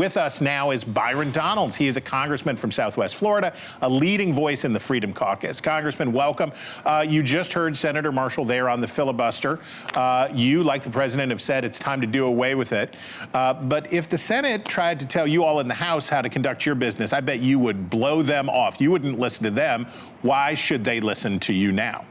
with us now is Byron Donalds. He is a congressman from Southwest Florida, a leading voice in the Freedom Caucus. Congressman, welcome. You just heard Senator Marshall there on the filibuster. You, like the president, have said it's time to do away with it. But if the Senate tried to tell you all in the House how to conduct your business, I bet you would blow them off. You wouldn't listen to them. Why should they listen to you now?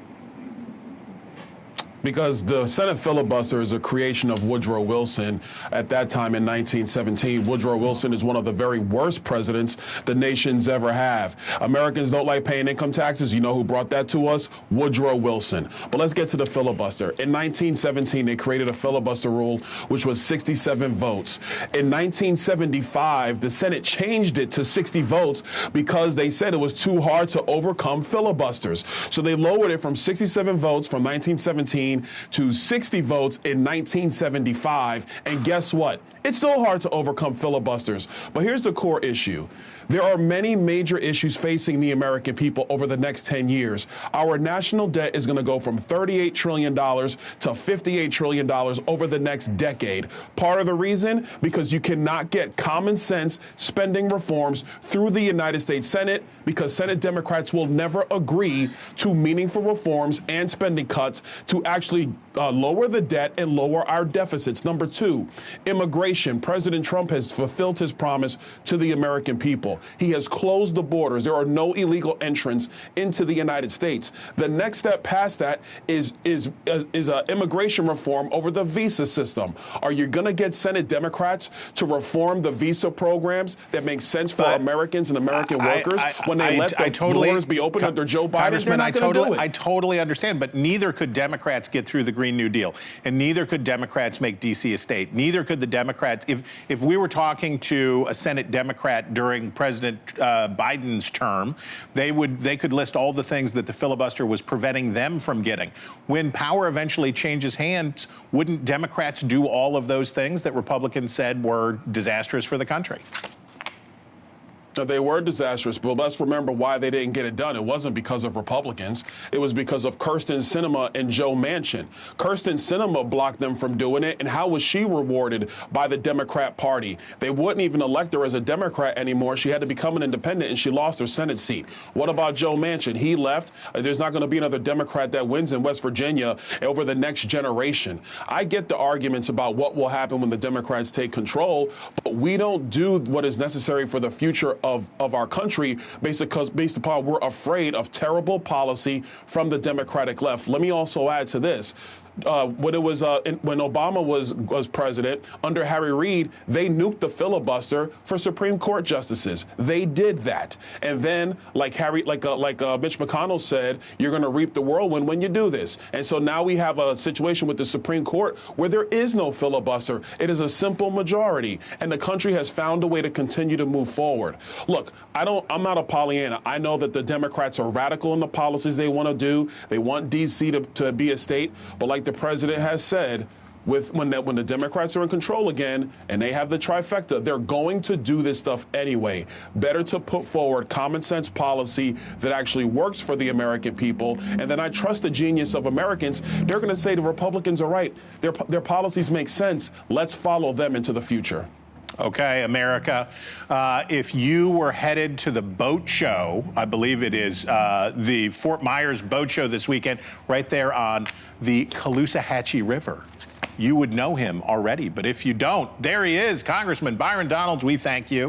Because the Senate filibuster is a creation of Woodrow Wilson at that time in 1917. Woodrow Wilson is one of the very worst presidents the nation's ever have. Americans don't like paying income taxes. You know who brought that to us? Woodrow Wilson. But let's get to the filibuster. In 1917, they created a filibuster rule, which was 67 votes. In 1975, the Senate changed it to 60 votes because they said it was too hard to overcome filibusters. So they lowered it from 67 votes from 1917 to 60 votes in 1975, and guess what? It's still hard to overcome filibusters, but here's the core issue. There are many major issues facing the American people over the next 10 years. Our national debt is going to go from $38 trillion to $58 trillion over the next decade. Part of the reason? Because you cannot get common sense spending reforms through the United States Senate, because Senate Democrats will never agree to meaningful reforms and spending cuts to actually lower the debt and lower our deficits. Number two, immigration. President Trump has fulfilled his promise to the American people. He has closed the borders. There are no illegal entrants into the United States. The next step past that is immigration reform over the visa system. Are you going to get Senate Democrats to reform the visa programs that make sense for Americans and American workers when they let the borders be open under Joe Biden? They're not going to do it. I totally understand, but neither could Democrats get through the Green New Deal, and neither could Democrats make D.C. a state. Neither could the Democrats. If we were talking to a Senate Democrat during President Biden's term, they could list all the things that the filibuster was preventing them from getting. When power eventually changes hands, wouldn't Democrats do all of those things that Republicans said were disastrous for the country? They were disastrous, but let's remember why they didn't get it done. It wasn't because of Republicans. It was because of Kyrsten Sinema and Joe Manchin. Kyrsten Sinema blocked them from doing it, and how was she rewarded by the Democrat Party? They wouldn't even elect her as a Democrat anymore. She had to become an independent, and she lost her Senate seat. What about Joe Manchin? He left. There's not going to be another Democrat that wins in West Virginia over the next generation. I get the arguments about what will happen when the Democrats take control, but we don't do what is necessary for the future of our country based upon we're afraid of terrible policy from the Democratic left. Let me also add to this. When Obama was president, under Harry Reid, they nuked the filibuster for Supreme Court justices. They did that. And then, like Mitch McConnell said, you're going to reap the whirlwind when you do this. And so now we have a situation with the Supreme Court where there is no filibuster. It is a simple majority. And the country has found a way to continue to move forward. Look, I'm not a Pollyanna. I know that the Democrats are radical in the policies they want to do. They want D.C. to be a state. But like the president has said, when the Democrats are in control again and they have the trifecta, they're going to do this stuff anyway. Better to put forward common sense policy that actually works for the American people. And then I trust the genius of Americans. They're going to say the Republicans are right. Their policies make sense. Let's follow them into the future. Okay, America, if you were headed to the boat show, I believe it is the Fort Myers boat show this weekend, right there on the Caloosahatchee River, you would know him already. But if you don't, there he is, Congressman Byron Donalds. We thank you.